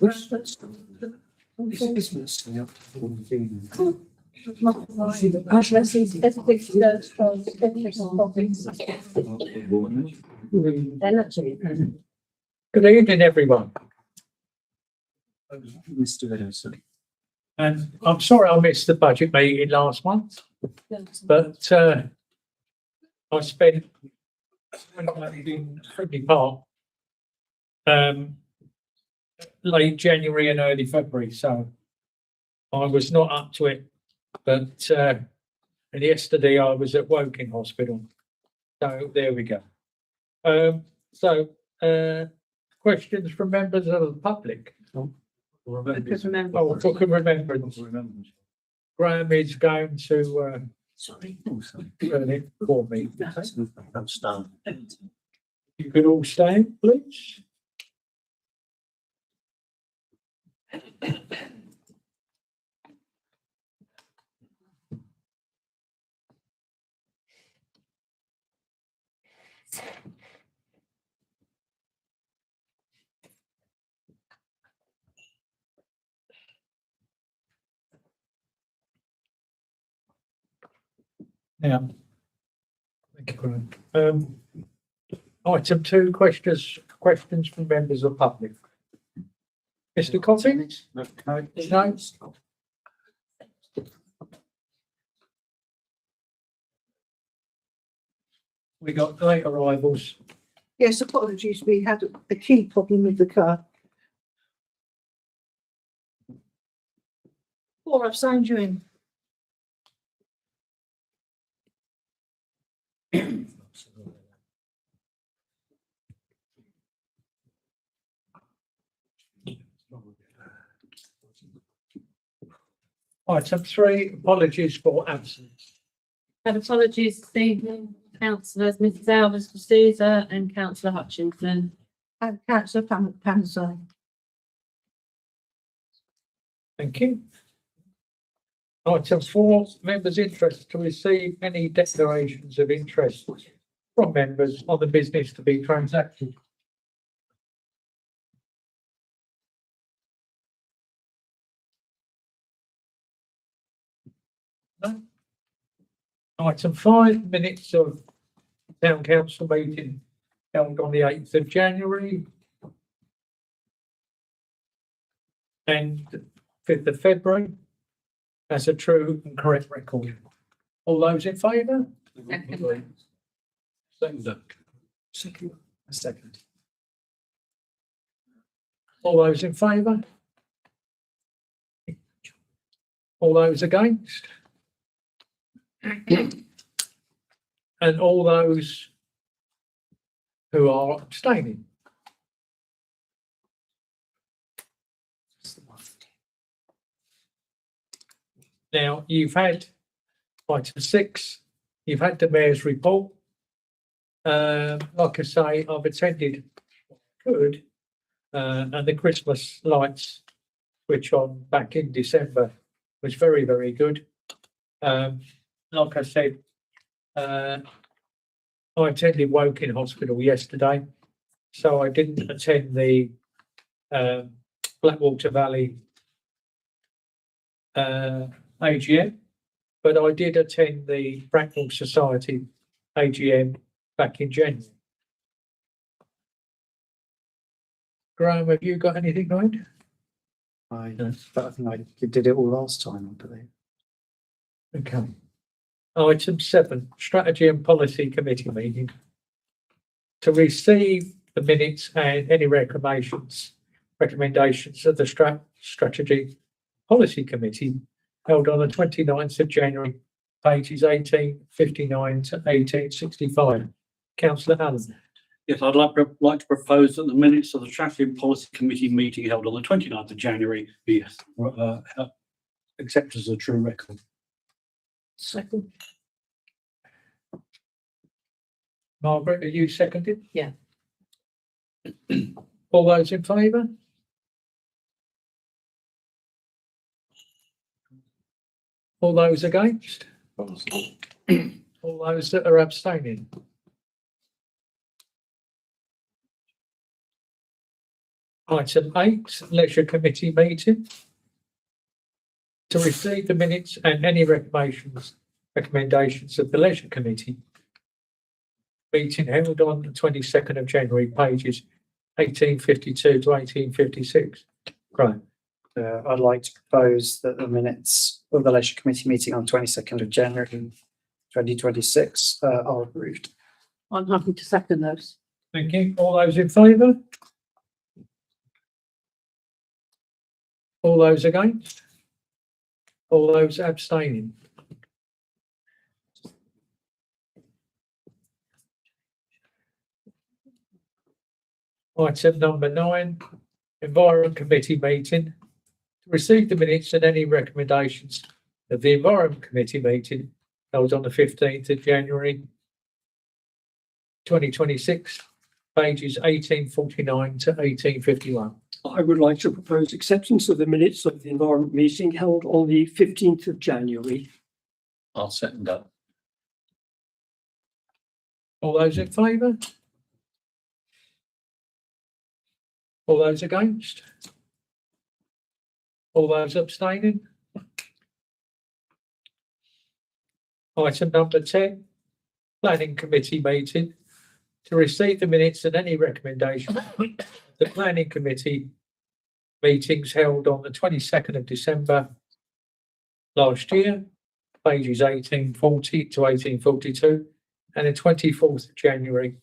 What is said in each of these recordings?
Good evening, everyone. Mr. Edison. And I'm sorry I missed the budget meeting last month, but I spent in Friendly Park late January and early February, so I was not up to it. But and yesterday I was at Woking Hospital, so there we go. Questions from members of the public? Book of remembrance. Graham is going to learn it for me. You could all stand, please. Now, thank you, Graham. Item 2, questions from members of the public. Mr. Cotting? No. We got late arrivals. Yes, apologies, we had a key problem with the car. Or I've signed you in. Item 3, apologies for absence. Have apologies this evening, councillors Mrs Alves D'Souza and councillor Hutchinson. And councillor Panzo. Thank you. Item 4, members' interest to receive any declarations of interest from members on the business to be transacted. No. Item 5, minutes of town council meeting held on the 8th of January and 5th of February. That's a true and correct record. All those in favour? Second. All those in favour? All those against? And all those who are abstaining? Now, you've had item 6, you've had the mayor's report. Like I say, I've attended good, and the Christmas lights, which on back in December, was very, very good. Like I said, I attended Woking Hospital yesterday, so I didn't attend the Blackwater Valley AGM, but I did attend the Bracknell Society AGM back in January. Graham, have you got anything to add? But I think you did it all last time, I believe. Okay. Item 7, Strategy and Policy Committee meeting. To receive the minutes and any recommendations of the Strategy Policy Committee held on the 29th of January, pages 1859 to 1865. Councillor Allen. Yes, I'd like to propose that the minutes of the Strategy and Policy Committee meeting held on the 29th of January be accepted as a true record. Second. Margaret, are you seconded? Yeah. All those in favour? All those against? All those that are abstaining? Item 8, Leisure Committee meeting. To receive the minutes and any recommendations of the Leisure Committee meeting held on the 22nd of January, pages 1852 to 1856. Graham. I'd like to propose that the minutes of the Leisure Committee meeting on 22nd of January 2026 are approved. I'm happy to second those. Thank you. All those in favour? All those against? All those abstaining? Item number 9, Environment Committee meeting. To receive the minutes and any recommendations of the Environment Committee meeting held on the 15th of January 2026, pages 1849 to 1851. I would like to propose acceptance of the minutes of the Environment meeting held on the 15th of January. I'll second that. All those in favour? All those against? All those abstaining? Item number 10, Planning Committee meeting. To receive the minutes and any recommendations of the Planning Committee meetings held on the 22nd of December last year, pages 1840 to 1842, and the 24th of January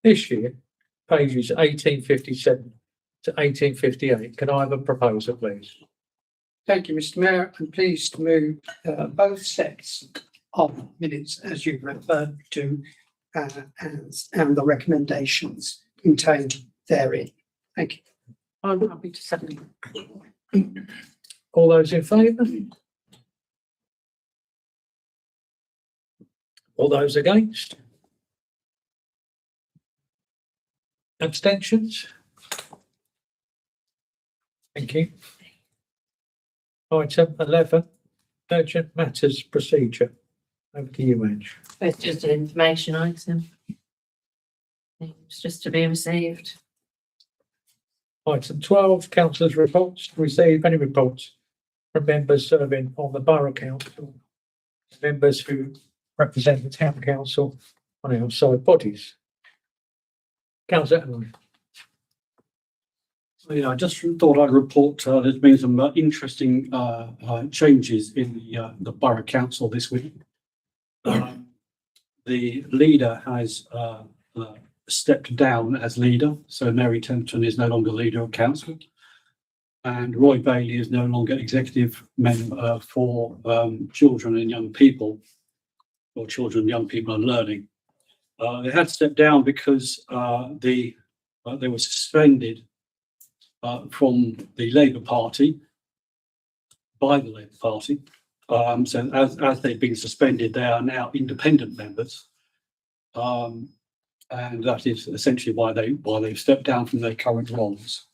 this year, pages 1857 to 1858. Can I have a proposal, please? Thank you, Mr. Mayor. I'm pleased to move both sets of minutes as you've referred to and the recommendations contained therein. Thank you. I'm happy to second. All those in favour? All those against? Abstentions? Thank you. Item 11, Urgent Matters Procedure. Over to you, Ange. It's just an information item. It's just to be received. Item 12, Councillors' reports. To receive any reports from members serving on the Borough Council, members who represent the Town Council on outside bodies. Councillor Allen. Yeah, I just thought I'd report, there's been some interesting changes in the Borough Council this week. The leader has stepped down as leader, so Mary Templeton is no longer leader of council, and Roy Bailey is no longer executive member for children and young people, or children and young people and learning. They had stepped down because they were suspended from the Labour Party by the Labour Party. So as they've been suspended, they are now independent members, and that is essentially why they've stepped down from their current roles.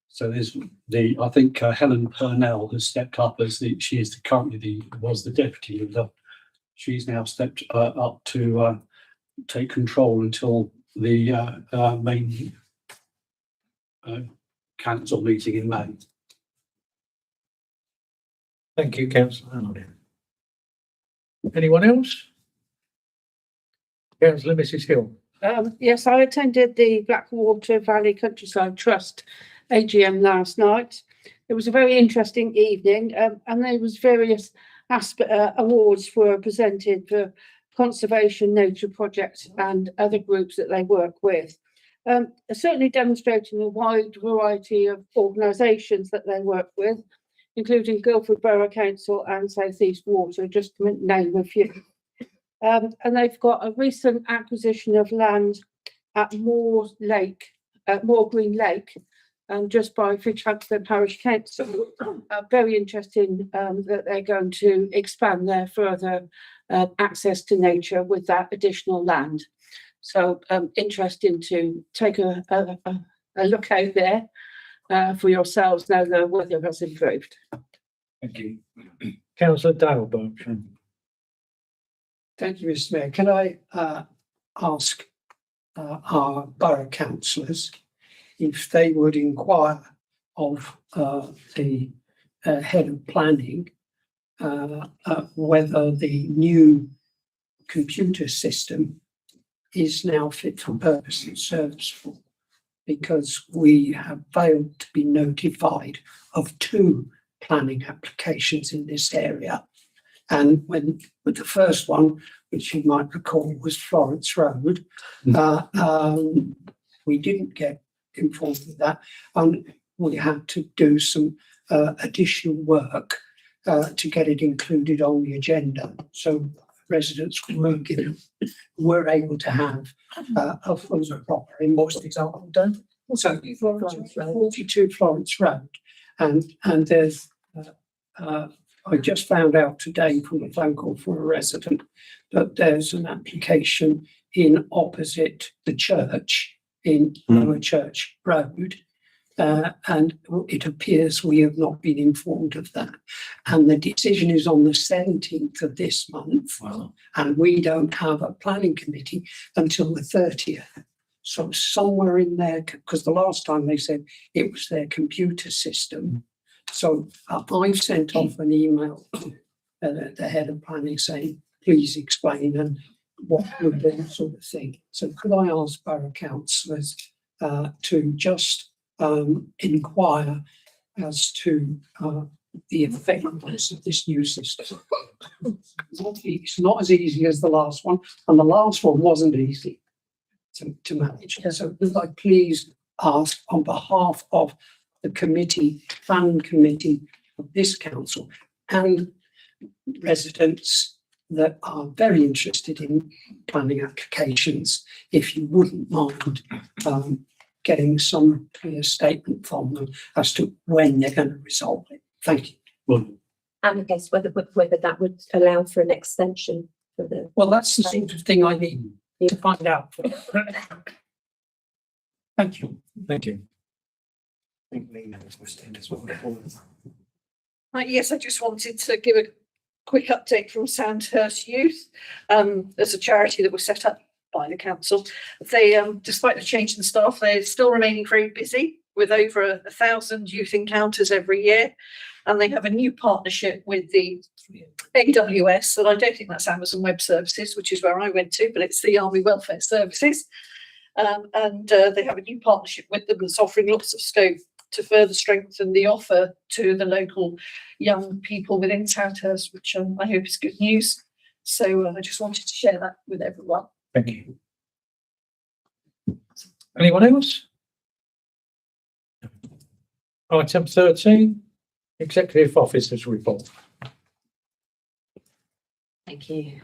So there's I think Helen Purnell has stepped up as she is currently was the deputy leader. She's now stepped up to take control until the main council meeting in May. Thank you, Councillor Allen. Anyone else? Councillor Mrs Hill. Yes, I attended the Blackwater Valley Countryside Trust AGM last night. It was a very interesting evening, and there was various awards were presented for conservation, nature projects, and other groups that they work with. Certainly demonstrating a wide variety of organisations that they work with, including Guildford Borough Council and South East Water, just to name a few. And they've got a recent acquisition of land at Moor Green Lake, just by Fitchhampton Parish Council. Very interesting that they're going to expand their further access to nature with that additional land. So interesting to take a look out there for yourselves now the weather has improved. Thank you. Councillor Dale Berkshire. Thank you, Mr. Mayor. Can I ask our borough councillors if they would inquire of the head of planning whether the new computer system is now fit for purpose and serviceable, because we have failed to be notified of 2 planning applications in this area. And with the first one, which you might recall was Florence Road, we didn't get informed of that, and we had to do some additional work to get it included on the agenda. So residents were able to have a full and proper. In most example, done. So 42 Florence Road, and there's. I just found out today from a phone call from a resident that there's an application in opposite the church in Lower Church Road. And it appears we have not been informed of that. And the decision is on the 17th of this month. Wow. And we don't have a planning committee until the 30th. So somewhere in there, because the last time they said it was their computer system. So I've sent off an email to the head of planning saying, please explain and what would be sort of thing. So could I ask borough councillors to just inquire as to the effectiveness of this new system? It's not as easy as the last one, and the last one wasn't easy to manage. So could I please ask on behalf of the committee, planning committee of this council and residents that are very interested in planning applications, if you wouldn't mind getting some clear statement from them as to when they're going to resolve it. Thank you. Well, And I guess whether that would allow for an extension for the. Well, that's the sort of thing I need to find out. Thank you. Thank you. Yes, I just wanted to give a quick update from Sandhurst Youth. There's a charity that was set up by the council. They, despite the change in staff, they're still remaining very busy with over 1,000 youth encounters every year. And they have a new partnership with the AWS, and I don't think that's Amazon Web Services, which is where I went to, but it's the Army Welfare Services. And they have a new partnership with them that's offering lots of scope to further strengthen the offer to the local young people within Sandhurst, which I hope is good news. So I just wanted to share that with everyone. Thank you. Anyone else? Item 13, Executive Officers Report. Thank you.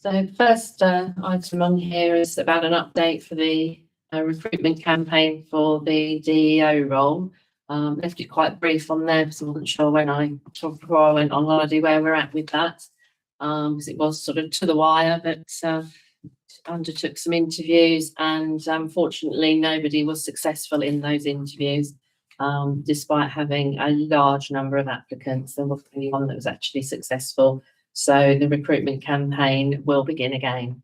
So first item on here is about an update for the recruitment campaign for the DEO role. Left it quite brief on there because I wasn't sure before I went on holiday where we're at with that. Because it was sort of to the wire, but undertook some interviews, and unfortunately nobody was successful in those interviews. Despite having a large number of applicants, there wasn't anyone that was actually successful. So the recruitment campaign will begin again.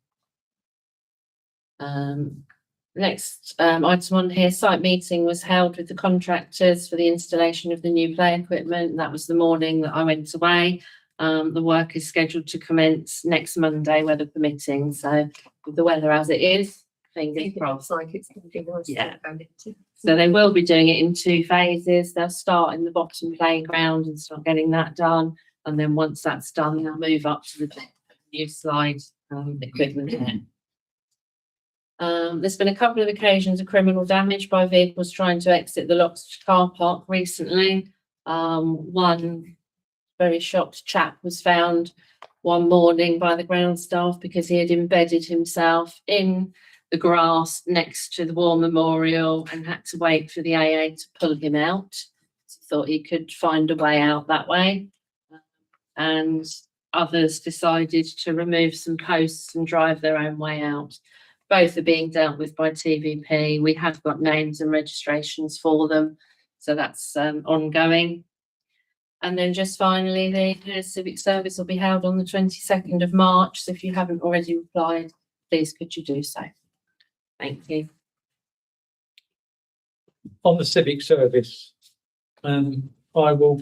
Next item on here, site meeting was held with the contractors for the installation of the new play equipment. That was the morning that I went away. The work is scheduled to commence next Monday, weather permitting. So with the weather as it is, fingers crossed. Like it's going to be nice. Yeah. So they will be doing it in 2 phases. They'll start in the bottom playground and start getting that done. And then once that's done, they'll move up to the new slide equipment there. There's been a couple of occasions of criminal damage by vehicles trying to exit the Loxton car park recently. One very shocked chap was found one morning by the ground staff because he had embedded himself in the grass next to the war memorial and had to wait for the AA to pull him out. He thought he could find a way out that way. And others decided to remove some posts and drive their own way out. Both are being dealt with by TVP. We have got names and registrations for them, so that's ongoing. And then just finally, the civic service will be held on the 22nd of March. So if you haven't already replied, please could you do so? Thank you. on the civic service, I will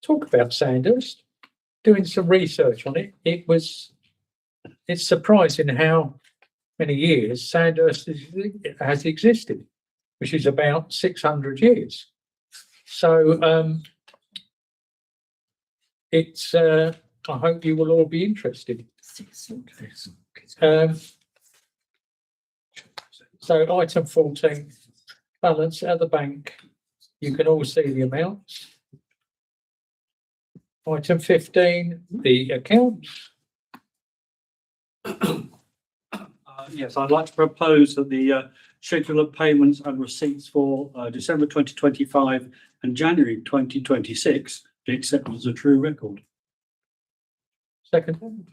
talk about Sandhurst. Doing some research on it, it's surprising how many years Sandhurst has existed, which is about 600 years. So it's I hope you will all be interested. So item 14, balance at the bank. You can all see the amounts. Item 15, the accounts. Yes, I'd like to propose that the schedule of payments and receipts for December 2025 and January 2026 be accepted as a true record. Second.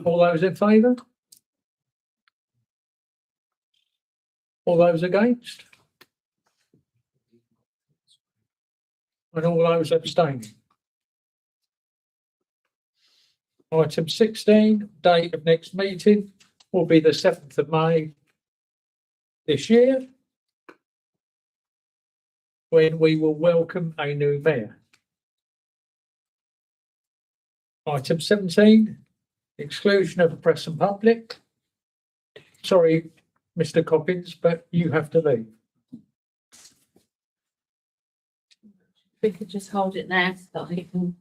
All those in favour? All those against? And all those abstaining? Item 16, date of next meeting will be the 7th of May this year, when we will welcome a new mayor. Item 17, exclusion of the press and public. Sorry, Mr. Coppins, but you have to leave. We could just hold it there so that he can.